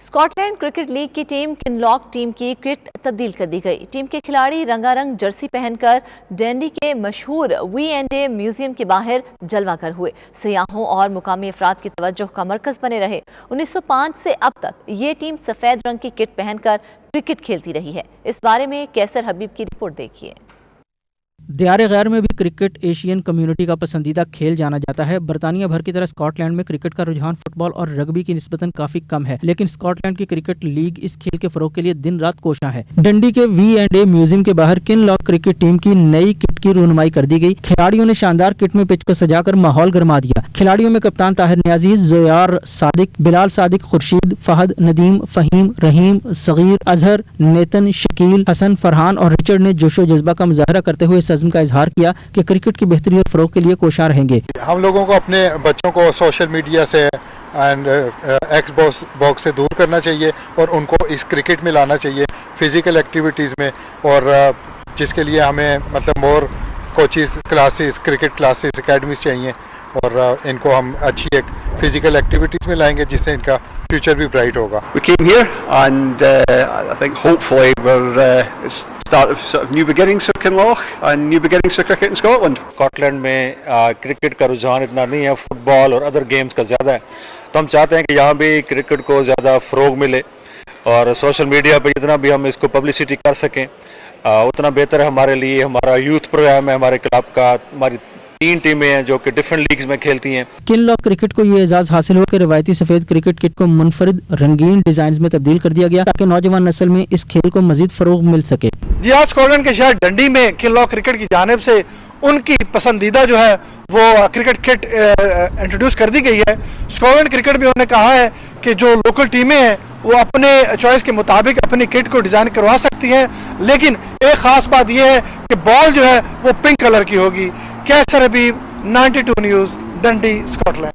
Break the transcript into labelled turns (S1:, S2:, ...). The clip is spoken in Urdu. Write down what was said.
S1: اسکاٹ لینڈ کرکٹ لیگ کی ٹیم کنلاک ٹیم کی کٹ تبدیل کر دی گئی۔ ٹیم کے کھلاڑی رنگا رنگ جرسی پہن کر ڈنڈی کے مشہور وی&اے میوزیم کے باہر جلوہ گر ہوئے۔ سیاحوں اور مقامی افراد کی توجہ کا مرکز بنے رہے۔ 1905 سے اب تک یہ ٹیم سفید رنگ کی کٹ پہن کر کرکٹ کھیلتی رہی ہے۔ اس بارے میں کیسر حبیب کی رپورٹ دیکھیے۔
S2: دیار غیر میں بھی کرکٹ ایشین کمیونٹی کا پسندیدہ کھیل جانا جاتا ہے۔ برطانیہ بھر کی طرح اسکاٹ لینڈ میں کرکٹ کا رجحان فٹ بال اور رگبی کی نسبتاً کافی کم ہے، لیکن اسکاٹ لینڈ کی کرکٹ لیگ اس کھیل کے فروغ کے لیے دن رات کوشاں ہے۔ ڈنڈی کے وی&اے میوزیم کے باہر کنلاک کرکٹ ٹیم کی نئی کٹ کی رونمائی کر دی گئی۔ کھلاڑیوں نے شاندار کٹ میں پچ کو سجا کر ماحول گرما دیا۔ کھلاڑیوں میں کپتان طاہر نیازی، زویار صادق، بلال صادق، خورشید، فہد، ندیم، فہیم، رحیم، صغیر، اظہر، نیتن، شکیل، حسن، فرحان اور رچرڈ نے جوش و جذبہ کا مظاہرہ کرتے ہوئے اس عزم کا اظہار کیا کہ کرکٹ کی بہتری اور فروغ کے لیے کوشاں رہیں گے۔
S3: ہم لوگوں کو اپنے بچوں کو سوشل میڈیا سے اینڈ ایکس باکس سے دور کرنا چاہیے اور ان کو اس کرکٹ میں لانا چاہیے، فزیکل ایکٹیویٹیز میں، اور جس کے لیے ہمیں مطلب more coaches classes, cricket classes, academies چاہیے، اور ان کو ہم اچھی ایک فزیکل ایکٹیویٹیز میں لائیں گے جس سے ان کا فیوچر بھی برائٹ ہوگا۔
S4: We came here and I think hopefully we're start of sort of new beginnings for Kinloch and new beginnings for cricket in Scotland.
S5: Scotland میں کرکٹ کا رجحان اتنا نہیں ہے، فٹ بال اور ادر گیمز کا زیادہ ہے، تو ہم چاہتے ہیں کہ یہاں بھی کرکٹ کو زیادہ فروغ ملے اور سوشل میڈیا پہ جتنا بھی ہم اس کو پبلسٹی کر سکیں اتنا بہتر ہے ہمارے لیے۔ ہمارا یوتھ پروگرام ہے ہمارے کلب کا، ہماری 3 ٹیمیں ہیں جو کہ ڈفرینٹ لیگز میں کھیلتی ہیں۔
S2: کنلاک کرکٹ کو یہ اعزاز حاصل ہوا کہ روایتی سفید کرکٹ کٹ کو منفرد رنگین ڈیزائنز میں تبدیل کر دیا گیا تاکہ نوجوان نسل میں اس کھیل کو مزید فروغ مل سکے۔
S6: جی ہاں، اسکاٹ لینڈ کے شہر ڈنڈی میں کنلاک کرکٹ کی جانب سے ان کی پسندیدہ جو ہے وہ کرکٹ کٹ انٹروڈیوس کر دی گئی ہے۔ اسکاٹ لینڈ کرکٹ بھی انہوں نے کہا ہے کہ جو لوکل ٹیمیں ہیں وہ اپنے چوائس کے مطابق اپنی کٹ کو ڈیزائن کروا سکتی ہیں، لیکن ایک خاص بات یہ ہے کہ بال جو ہے وہ پنک کلر کی ہوگی۔ کیسر حبیب، 92 نیوز، ڈنڈی، اسکاٹ لینڈ۔